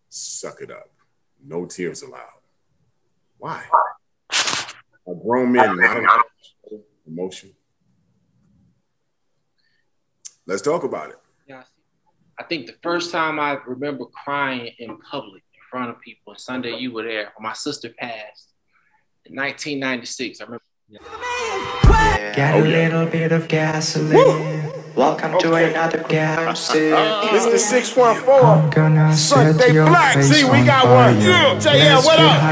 Suck it up. No tears allowed. Why? Are grown men not allowed to show emotion? Let's talk about it. Yeah, I think the first time I remember crying in public in front of people, and Sunday you were there, when my sister passed in 1996. I remember. Got a little bit of gasoline. Welcome to another gasoline. Mr. 614. Sunday Black. See, we got one. Yeah, JL, what up?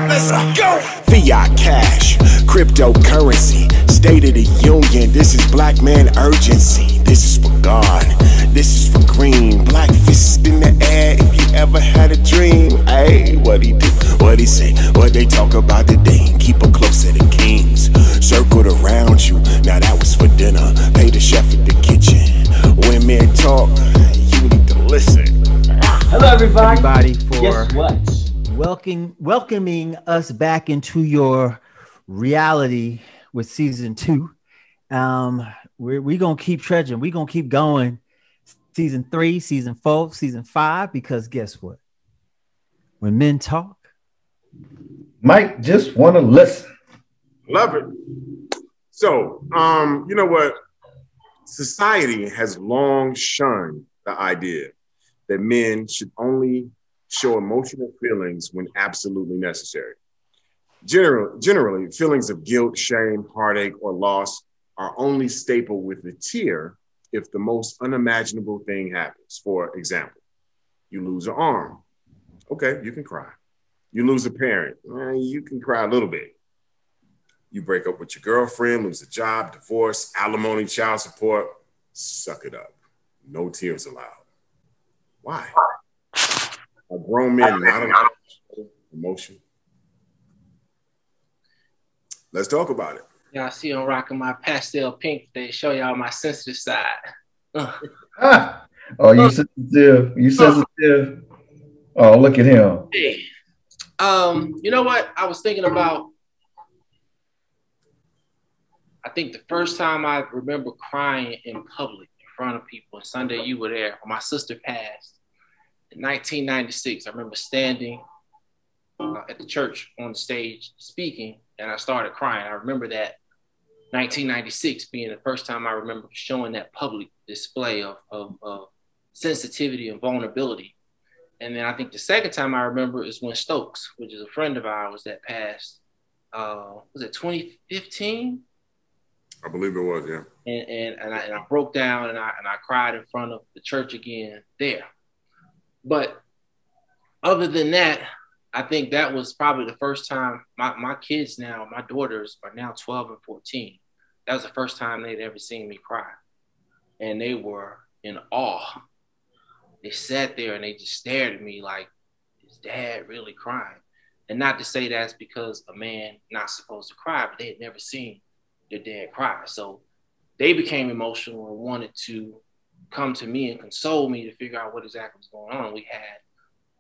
Let's go. Fiat cash, cryptocurrency, State of the Union. This is black man urgency. This is for God. This is for green. Black fist in the air. If you ever had a dream, hey, what he do? What he say? What they talk about today? Keep it close to the kings. Circled around you. Now that was for dinner. Pay the chef at the kitchen. When men talk, you need to listen. Hello, everybody. For guess what? welcoming us back into your reality with season 2. We're gonna keep trudging. We're gonna keep going. Season 3, season 4, season 5. Because guess what? When men talk, Mike just want to listen. Love it. So, you know what? Society has long shunned the idea that men should only show emotional feelings when absolutely necessary. Generally, feelings of guilt, shame, heartache, or loss are only stapled with a tear if the most unimaginable thing happens. For example, you lose an arm. Okay, you can cry. You lose a parent. You can cry a little bit. You break up with your girlfriend, lose a job, divorce, alimony, child support. Suck it up. No tears allowed. Why? Are grown men not allowed to show emotion? Let's talk about it. Y'all see I'm rocking my pastel pink. They show y'all my sensitive side. Oh, you sensitive. You sensitive. Oh, look at him. Hey. You know what? I was thinking about, I think the first time I remember crying in public in front of people, and Sunday you were there, when my sister passed in 1996. I remember standing at the church on the stage speaking, and I started crying. I remember that 1996 being the first time I remember showing that public display of sensitivity and vulnerability. And then I think the second time I remember is when Stokes, which is a friend of ours that passed, was it 2015? I believe it was, yeah. And I broke down and I cried in front of the church again there. But other than that, I think that was probably the first time my kids now, my daughters are now 12 and 14. That was the first time they'd ever seen me cry. And they were in awe. They sat there and they just stared at me like, is dad really crying? And not to say that's because a man not supposed to cry, but they had never seen their dad cry. So they became emotional and wanted to come to me and console me to figure out what exactly was going on. We had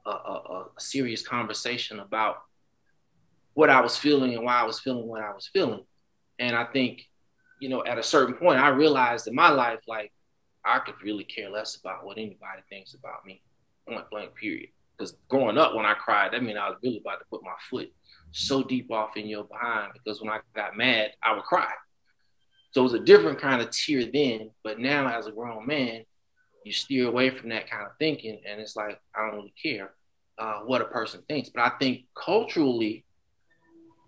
a serious conversation about what I was feeling and why I was feeling what I was feeling. And I think, you know, at a certain point, I realized in my life, like, I could really care less about what anybody thinks about me, point blank, period. Because growing up, when I cried, that meant I was really about to put my foot so deep off in your behind, because when I got mad, I would cry. So it was a different kind of tear then, but now as a grown man, you steer away from that kind of thinking, and it's like, I don't really care what a person thinks. But I think culturally,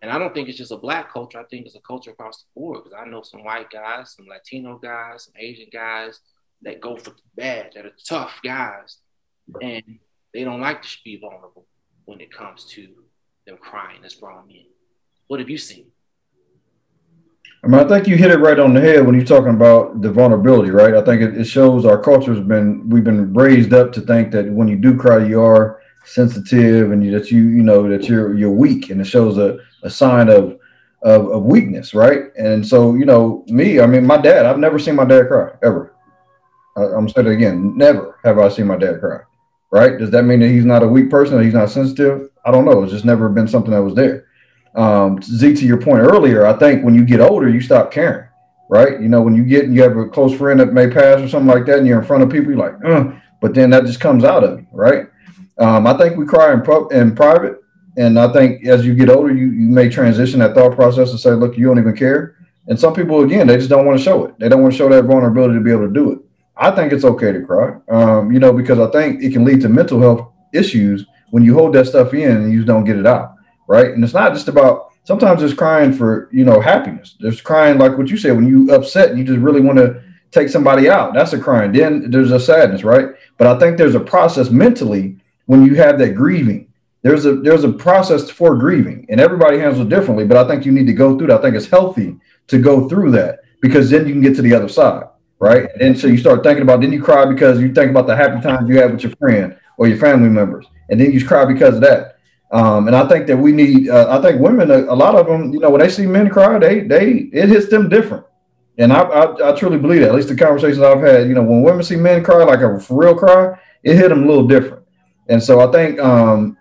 and I don't think it's just a Black culture, I think it's a culture across the board, because I know some white guys, some Latino guys, some Asian guys that go for the bad, that are tough guys, and they don't like to be vulnerable when it comes to them crying as grown men. What have you seen? I mean, I think you hit it right on the head when you're talking about the vulnerability, right? I think it shows our culture's we've been raised up to think that when you do cry, you are sensitive and that you're weak, and it shows a sign of weakness, right? And so, you know, me, I mean, my dad, I've never seen my dad cry, ever. I'm saying it again, never have I seen my dad cry, right? Does that mean that he's not a weak person, or he's not sensitive? I don't know. It's just never been something that was there. Z, to your point earlier, I think when you get older, you stop caring, right? You know, when you have a close friend that may pass or something like that, and you're in front of people, you're like, but then that just comes out of you, right? I think we cry in private, and I think as you get older, you may transition that thought process and say, look, you don't even care. And some people, again, they just don't want to show it. They don't want to show that vulnerability to be able to do it. I think it's okay to cry, because I think it can lead to mental health issues when you hold that stuff in and you just don't get it out, right? And it's not just about, sometimes it's crying for, happiness. There's crying like what you said, when you upset and you just really want to take somebody out. That's a crying. Then there's a sadness, right? But I think there's a process mentally when you have that grieving. There's a process for grieving, and everybody handles it differently. But I think you need to go through that. I think it's healthy to go through that, because then you can get to the other side, right? And so you start thinking about, then you cry because you think about the happy times you had with your friend or your family members, and then you cry because of that. And I think that we need, I think women, a lot of them, when they see men cry, it hits them different. And I truly believe that. At least the conversations I've had, when women see men cry, like a for real cry, it hit them a little different. And so I think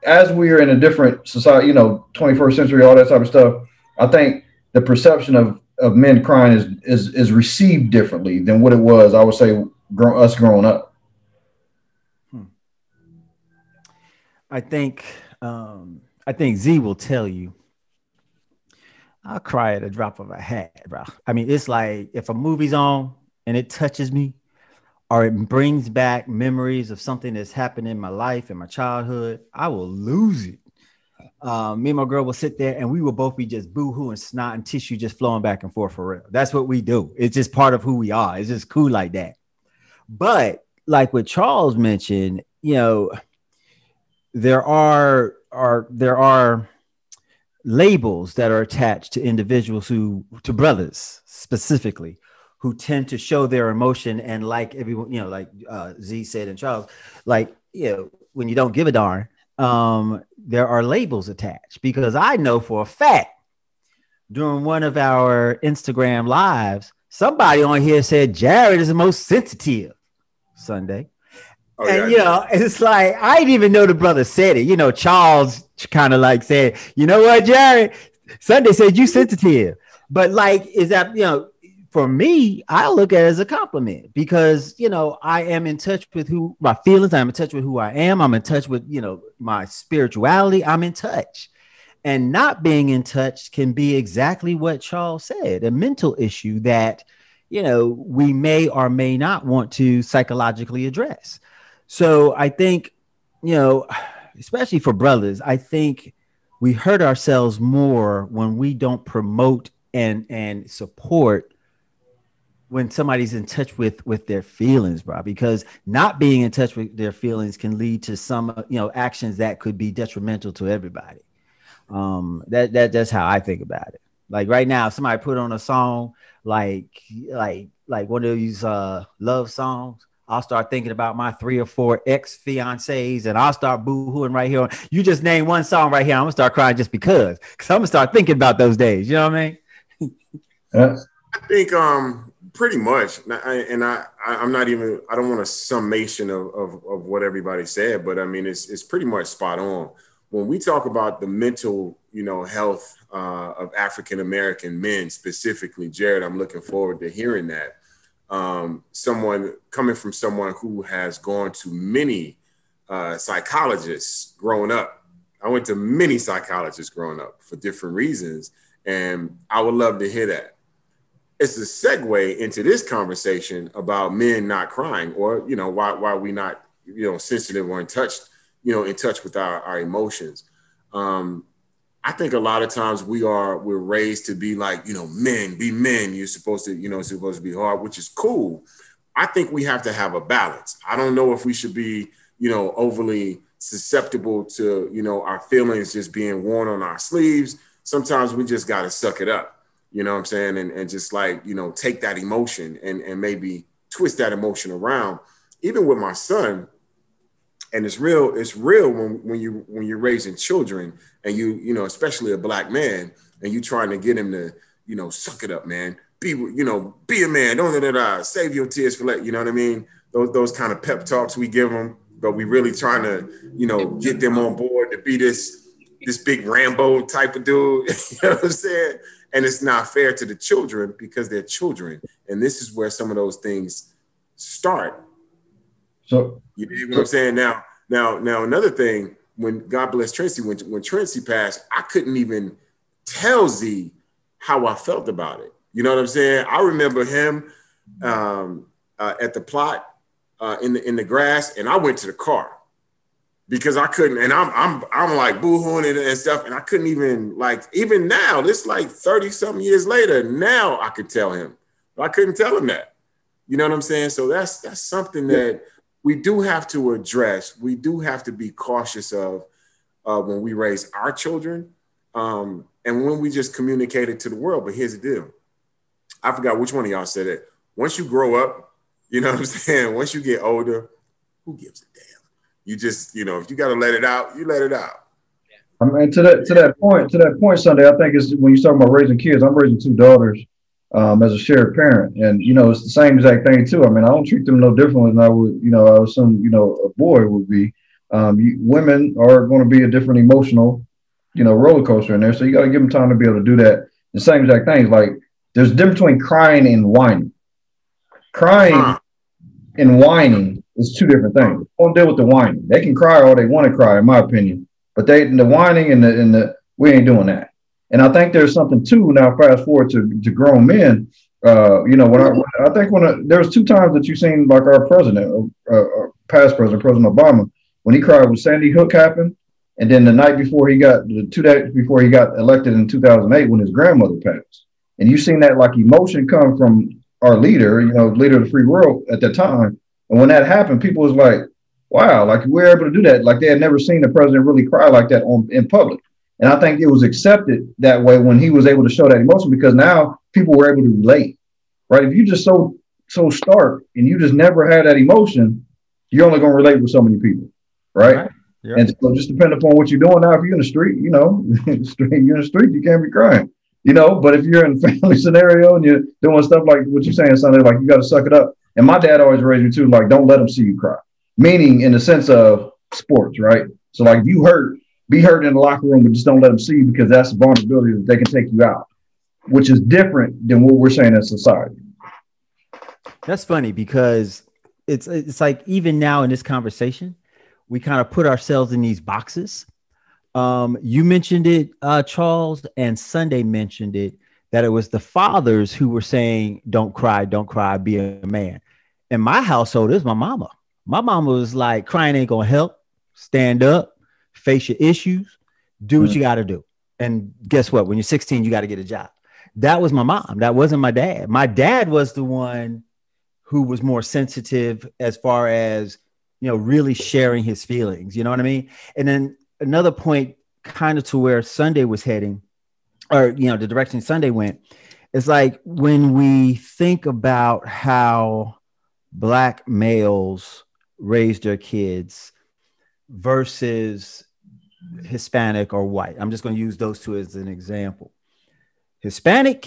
as we are in a different society, 21st century, all that type of stuff, I think the perception of men crying is received differently than what it was, I would say, us growing up. I think Z will tell you, I'll cry at a drop of a hat, bro. I mean, it's like if a movie's on and it touches me, or it brings back memories of something that's happened in my life, in my childhood, I will lose it. Me and my girl will sit there and we will both be just boo-hoo and snot and tissue just flowing back and forth for real. That's what we do. It's just part of who we are. It's just cool like that. But like what Charles mentioned, there are labels that are attached to individuals to brothers specifically, who tend to show their emotion. And like everyone, like Z said and Charles, like, when you don't give a darn, there are labels attached, because I know for a fact during one of our Instagram lives, somebody on here said Jared is the most sensitive Sunday. Oh, and, yeah. It's like, I didn't even know the brother said it. Charles kind of like said, you know what, Jared, Sunday said you sensitive. But like, is that, for me, I look at it as a compliment, because, I am in touch with my feelings. I'm in touch with who I am. I'm in touch with, my spirituality. I'm in touch. And not being in touch can be exactly what Charles said, a mental issue that, we may or may not want to psychologically address. So I think, especially for brothers, I think we hurt ourselves more when we don't promote and support when somebody's in touch with their feelings, bro, because not being in touch with their feelings can lead to some, actions that could be detrimental to everybody. That's how I think about it. Like right now, if somebody put on a song, like one of these love songs, I'll start thinking about my 3 or 4 ex-fiancés, and I'll start boo-hooing right here. You just name one song right here, I'm gonna start crying just because I'm gonna start thinking about those days. You know what I mean? I think pretty much, and I'm not even, I don't want a summation of what everybody said, but I mean it's pretty much spot on. When we talk about the mental, health of African American men specifically, Jared, I'm looking forward to hearing that. Someone coming from someone who has gone to many psychologists growing up. I went to many psychologists growing up for different reasons, and I would love to hear that. It's a segue into this conversation about men not crying, or why we not sensitive or in touch with our emotions. I think a lot of times we're raised to be like, men, be men. You're supposed to be hard, which is cool. I think we have to have a balance. I don't know if we should be, overly susceptible to, our feelings just being worn on our sleeves. Sometimes we just got to suck it up, you know what I'm saying? And just like, take that emotion and maybe twist that emotion around. Even with my son, and it's real when you're raising children and you especially a black man, and you trying to get him to, suck it up, man. Be a man. Don't save your tears for later. You know what I mean? Those kind of pep talks we give them, but we really trying to, get them on board to be this big Rambo type of dude. You know what I'm saying? And it's not fair to the children because they're children. And this is where some of those things start. So you know what I'm saying? Now, Now another thing, when God bless Tracy, when Tracy passed, I couldn't even tell Z how I felt about it. You know what I'm saying? I remember him at the plot in the grass, and I went to the car because I couldn't. And I'm like boo-hooing and stuff, and I couldn't even, like, even now, this like 30 something years later, now I could tell him. But I couldn't tell him that. You know what I'm saying? So that's something that we do have to address. We do have to be cautious of when we raise our children, and when we just communicate it to the world. But here's the deal. I forgot which one of y'all said it. Once you grow up, you know what I'm saying? Once you get older, who gives a damn? You just, you know, if you got to let it out, you let it out. I mean, to that point, Sunday, I think it's when you talk about raising kids. I'm raising two daughters as a shared parent, and you know, it's the same exact thing too. I mean, I don't treat them no differently than I would, you know, I assume, you know, a boy would be. Women are going to be a different emotional, you know, roller coaster in there, so you got to give them time to be able to do that. The same exact things. Like, there's a difference between crying and whining. Crying and whining is two different things. Don't deal with the whining. They can cry all they want to cry, in my opinion, but the whining and the we ain't doing that. And I think there's something too. Now, fast forward to grown men. You know, there was two times that you've seen, like, our president, past president, President Obama, when he cried when Sandy Hook happened, and then the night before he got 2 days before he got elected in 2008 when his grandmother passed. And you've seen that, like, emotion come from our leader, you know, leader of the free world at that time. And when that happened, people was like, wow, like, we're able to do that. Like, they had never seen the president really cry like that in public. And I think it was accepted that way when he was able to show that emotion, because now people were able to relate, right? If you just so stark and you just never had that emotion, you're only going to relate with so many people, right? Yeah. And so just depending upon what you're doing now, if you're in the street, you know, you're in the street, you can't be crying. You know, but if you're in a family scenario and you're doing stuff like what you're saying, Sunday, like, you got to suck it up. And my dad always raised me too, like, don't let them see you cry. Meaning in the sense of sports, right? So, like, if you hurt, be hurt in the locker room, but just don't let them see you, because that's a vulnerability that they can take you out, which is different than what we're saying in society. That's funny, because it's like, even now in this conversation, we kind of put ourselves in these boxes. You mentioned it, Charles, and Sunday mentioned it, that it was the fathers who were saying, don't cry, be a man. In my household, it was my mama. My mama was like, crying ain't gonna help. Stand up, face your issues, do what you got to do. And guess what? When you're 16, you got to get a job. That was my mom. That wasn't my dad. My dad was the one who was more sensitive as far as, you know, really sharing his feelings. You know what I mean? And then another point, kind of to where Sunday was heading, or, you know, the direction Sunday went, is like, when we think about how Black males raise their kids versus Hispanic or white. I'm just going to use those two as an example. Hispanic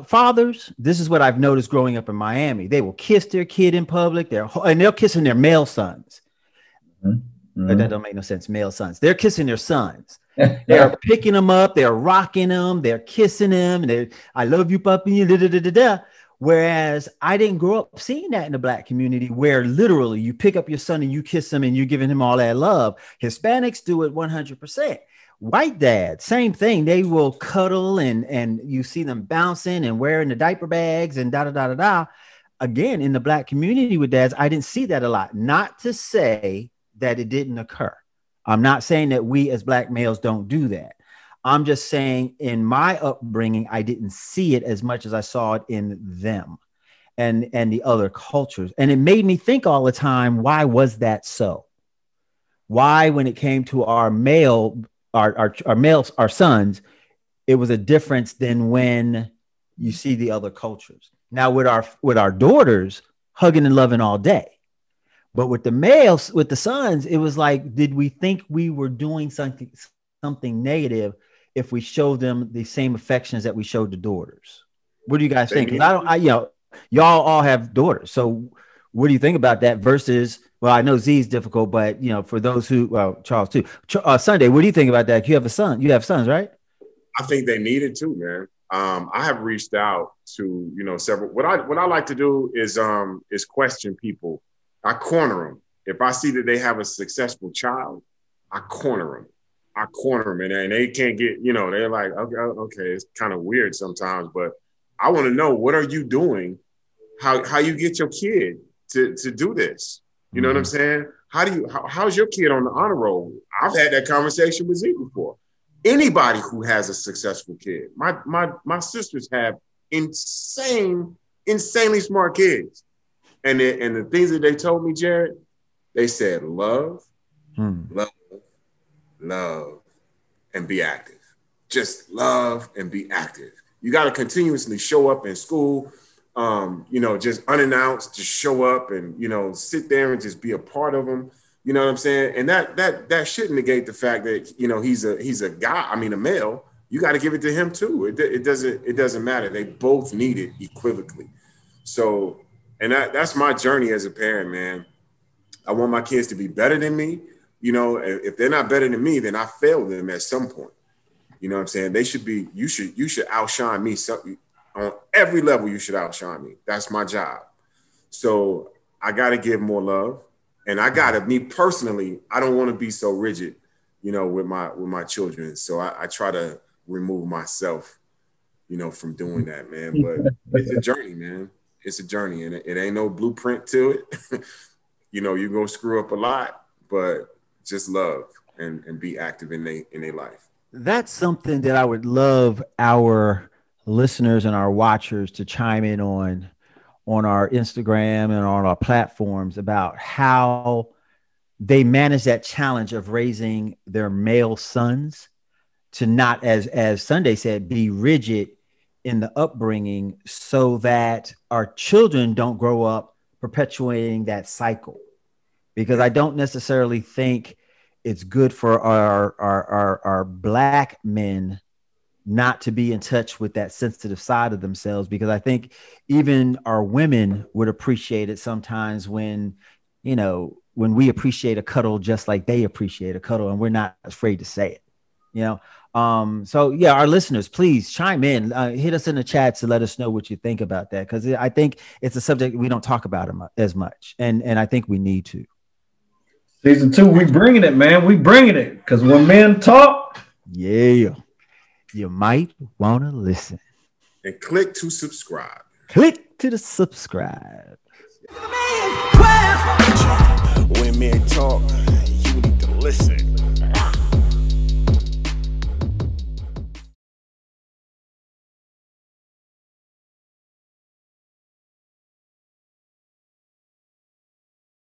fathers, this is what I've noticed growing up in Miami. They will kiss their kid in public, and they're kissing their male sons. Mm-hmm. That don't make no sense. Male sons. They're kissing their sons. They're picking them up. They're rocking them. They're kissing them. And I love you, puppy. Da, da, da, da, da. Whereas I didn't grow up seeing that in the Black community, where literally you pick up your son and you kiss him and you're giving him all that love. Hispanics do it 100%. White dads, same thing. They will cuddle and you see them bouncing and wearing the diaper bags and da da da da da. Again, in the Black community with dads, I didn't see that a lot. Not to say that it didn't occur. I'm not saying that we as Black males don't do that. I'm just saying, in my upbringing, I didn't see it as much as I saw it in them and the other cultures. And it made me think all the time, why was that so? Why, when it came to our sons, it was a difference than when you see the other cultures. Now with our daughters, hugging and loving all day. But with the males, with the sons, it was like, did we think we were doing something negative if we showed them the same affections that we showed the daughters? What do you guys think? Because y'all all have daughters. So what do you think about that versus, well, I know Z is difficult, but, you know, for those who, well, Charles too. Sunday, what do you think about that? You have a son. You have sons, right? I think they need it too, man. I have reached out to, several. What I like to do is question people. I corner them. if I see that they have a successful child, I corner them. And they can't get, you know, they're like, okay, it's kind of weird sometimes, but I want to know, what are you doing? How you get your kid to do this? You know what I'm saying? How's your kid on the honor roll? I've had that conversation with Zeke before. Anybody who has a successful kid, my sisters have insanely smart kids. And the things that they told me, Jared, they said love, and be active. Just love and be active. You got to continuously show up in school, you know, just unannounced, just show up and, you know, sit there and just be a part of them. You know what I'm saying? And that shouldn't negate the fact that, you know, he's a guy, I mean, a male. You got to give it to him too. It doesn't matter. They both need it equivocally. So, and that's my journey as a parent, man. I want my kids to be better than me. You know, if they're not better than me, then I failed them at some point. You know what I'm saying? They should be, you should outshine me. On every level, you should outshine me. That's my job. So I got to give more love. And me personally, I don't want to be so rigid, you know, with my children. So I try to remove myself, you know, from doing that, man. But it's a journey, man. It's a journey, and it ain't no blueprint to it. You know, you're going to screw up a lot, but just love and be active in their life. That's something that I would love our listeners and our watchers to chime in on our Instagram and on our platforms about how they manage that challenge of raising their male sons to not, as Sunday said, be rigid in the upbringing so that our children don't grow up perpetuating that cycle. Because I don't necessarily think it's good for our Black men not to be in touch with that sensitive side of themselves, because I think even our women would appreciate it sometimes when, you know, when we appreciate a cuddle just like they appreciate a cuddle and we're not afraid to say it, you know? So yeah, our listeners, please chime in, hit us in the chat to let us know what you think about that. Cause I think it's a subject we don't talk about as much. And I think we need to. Season 2, we bringing it, man. We bringing it. Cause when men talk, yeah, you might want to listen. And click to subscribe. Click to the subscribe.